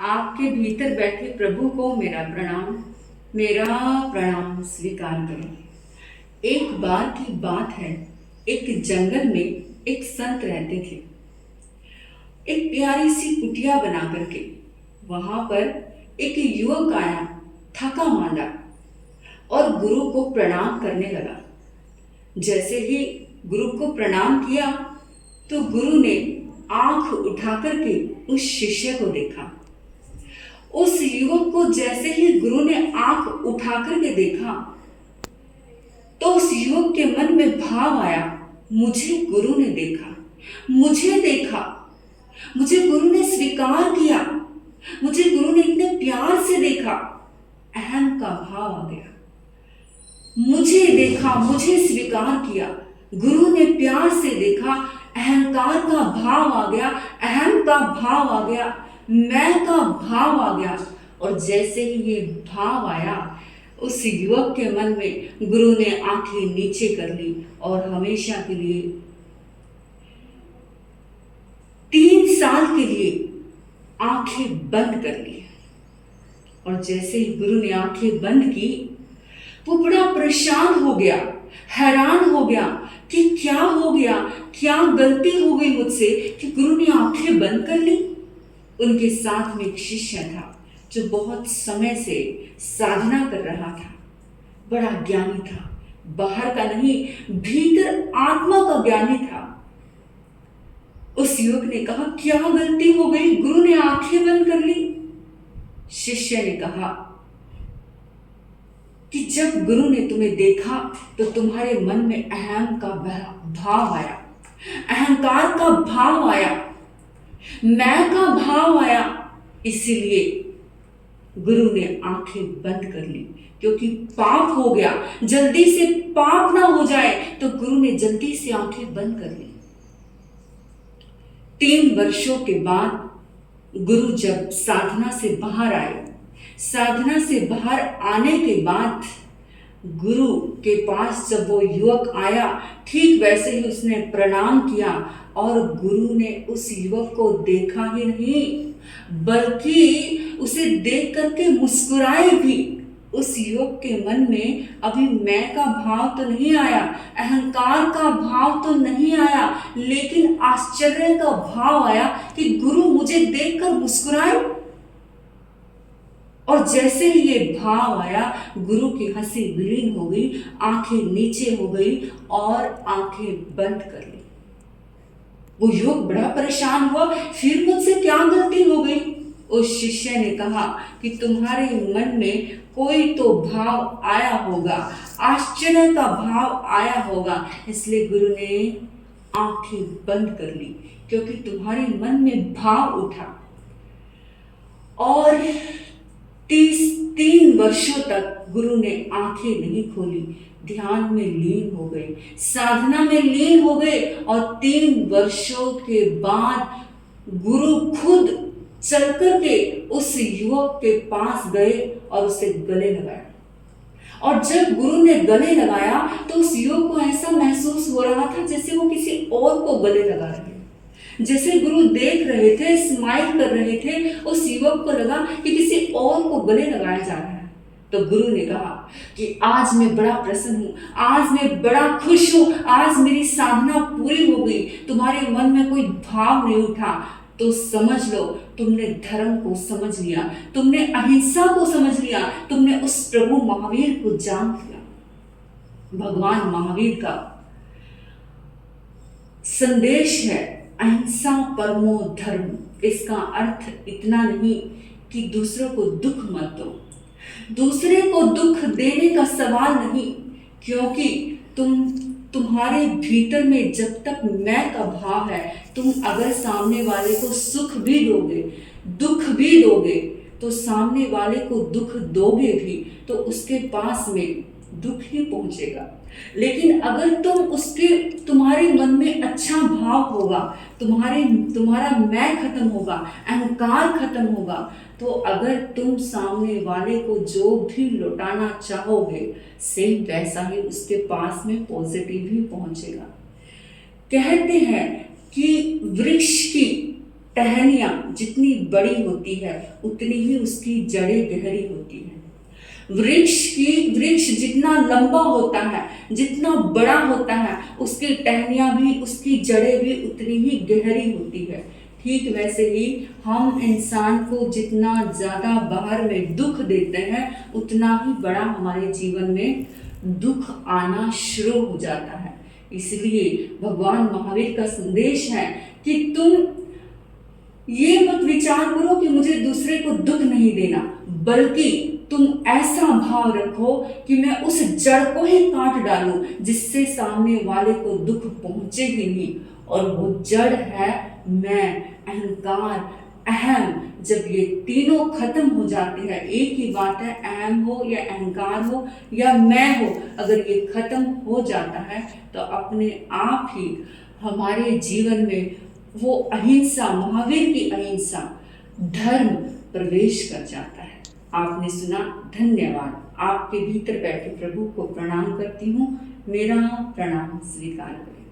आपके भीतर बैठे प्रभु को मेरा प्रणाम स्वीकार करें। एक बार की बात है, एक जंगल में एक संत रहते थे। एक प्यारी सी कुटिया बना करके वहां पर एक युवक आया, थका मांदा, और गुरु को प्रणाम करने लगा। जैसे ही गुरु को प्रणाम किया तो गुरु ने आंख उठा करके उस शिष्य को देखा। उस युवक को जैसे ही गुरु ने आंख उठा करके देखा तो उस युवक के मन में भाव आया, मुझे गुरु ने देखा, मुझे देखा, मुझे गुरु ने स्वीकार किया, मुझे गुरु ने इतने प्यार से देखा। अहम का भाव आ गया, मुझे देखा, मुझे स्वीकार किया, गुरु ने प्यार से देखा। अहंकार का भाव आ गया, अहम का भाव आ गया, मैं का भाव आ गया। और जैसे ही ये भाव आया उस युवक के मन में गुरु ने आंखें नीचे कर ली और हमेशा के लिए 3 साल के लिए आंखें बंद कर ली। और जैसे ही गुरु ने आंखें बंद की वो बड़ा परेशान हो गया, हैरान हो गया कि क्या हो गया, क्या गलती हो गई मुझसे कि गुरु ने आंखें बंद कर ली। उनके साथ में एक शिष्य था जो बहुत समय से साधना कर रहा था, बड़ा ज्ञानी था, बाहर का नहीं भीतर आत्मा का ज्ञानी था। उस युवक ने कहा, क्या गलती हो गई, गुरु ने आंखें बंद कर ली। शिष्य ने कहा कि जब गुरु ने तुम्हें देखा तो तुम्हारे मन में अहम का भाव आया, अहंकार का भाव आया, मैं का भाव आया, इसीलिए गुरु ने आंखें बंद कर ली। क्योंकि पाप हो गया, जल्दी से पाप ना हो जाए तो गुरु ने जल्दी से आंखें बंद कर ली। 3 वर्षों के बाद गुरु जब साधना से बाहर आए, साधना से बाहर आने के बाद गुरु के पास जब वो युवक आया, ठीक वैसे ही उसने प्रणाम किया और गुरु ने उस युवक को देखा ही नहीं बल्कि उसे देख करके मुस्कुराए भी। उस युवक के मन में अभी मैं का भाव तो नहीं आया, अहंकार का भाव तो नहीं आया, लेकिन आश्चर्य का भाव आया कि गुरु मुझे देखकर मुस्कुराए। और जैसे ही ये भाव आया गुरु की हंसी विलीन हो गई, आंखें नीचे हो गई और आंखें बंद कर ली। वो युवक बड़ा परेशान हुआ, फिर मुझसे क्या गलती हो गई। उस शिष्य ने कहा कि तुम्हारे मन में कोई तो भाव आया होगा, आश्चर्य का भाव आया होगा, इसलिए गुरु ने आंखें बंद कर ली क्योंकि तुम्हारे मन में भाव उठा। और 3 वर्षों तक गुरु ने आंखें नहीं खोली, ध्यान में लीन हो गए, साधना में लीन हो गए। और 3 वर्षों के बाद गुरु खुद चल करके उस युवक के पास गए और उसे गले लगाया। और जब गुरु ने गले लगाया तो उस युवक को ऐसा महसूस हो रहा था जैसे वो किसी और को गले लगा रहे हैं। जैसे गुरु देख रहे थे, स्माइल कर रहे थे, उस युवक को लगा कि किसी और को गले लगाया जा रहा है। तो गुरु ने कहा कि आज मैं बड़ा प्रसन्न हूँ, आज मैं बड़ा खुश हूँ, आज मेरी साधना पूरी हो गई। तुम्हारे मन में कोई भाव नहीं उठा तो समझ लो तुमने धर्म को समझ लिया, तुमने अहिंसा को समझ लिया, तुमने उस प्रभु महावीर को जान लिया। भगवान महावीर का संदेश है अहिंसा परमो धर्म। इसका अर्थ इतना नहीं कि दूसरों को दुख मत दो, दूसरे को दुख देने का सवाल नहीं, क्योंकि तुम्हारे भीतर में जब तक मैं का भाव है, तुम अगर सामने वाले को सुख भी दोगे, दुख भी दोगे, तो सामने वाले को दुख दोगे भी तो उसके पास में दुख ही पहुंचेगा। लेकिन अगर तुम्हारे मन में अच्छा भाव होगा, तुम्हारा मैं खत्म होगा, अहंकार खत्म होगा, तो अगर तुम सामने वाले को जो भी लौटाना चाहोगे सेम वैसा ही उसके पास में पॉजिटिव ही पहुंचेगा। कहते हैं कि वृक्ष की टहनियाँ जितनी बड़ी होती है उतनी ही उसकी जड़ें गहरी होती हैं। वृक्ष जितना लंबा होता है, जितना बड़ा होता है, उसकी टहनियाँ भी, उसकी जड़ें भी उतनी ही गहरी होती है। ठीक वैसे ही हम इंसान को जितना ज़्यादा बाहर में दुख देते हैं उतना ही बड़ा हमारे जीवन में दुख आना शुरू हो जाता है। इसलिए भगवान महावीर का संदेश है कि तुम ये मत विचार करो कि मुझे दूसरे को दुख नहीं देना, बल्कि तुम ऐसा भाव रखो कि मैं उस जड़ को ही काट डालूं जिससे सामने वाले को दुख पहुंचे ही नहीं। और वो जड़ है मैं, अहंकार, अहम। जब ये तीनों खत्म हो जाते हैं, एक ही बात है, अहम हो या अहंकार हो या मैं हो, अगर ये खत्म हो जाता है तो अपने आप ही हमारे जीवन में वो अहिंसा, महावीर की अहिंसा, धर्म प्रवेश कर जाता है। आपने सुना, धन्यवाद। आपके भीतर बैठे प्रभु को प्रणाम करती हूँ। मेरा प्रणाम स्वीकार करें।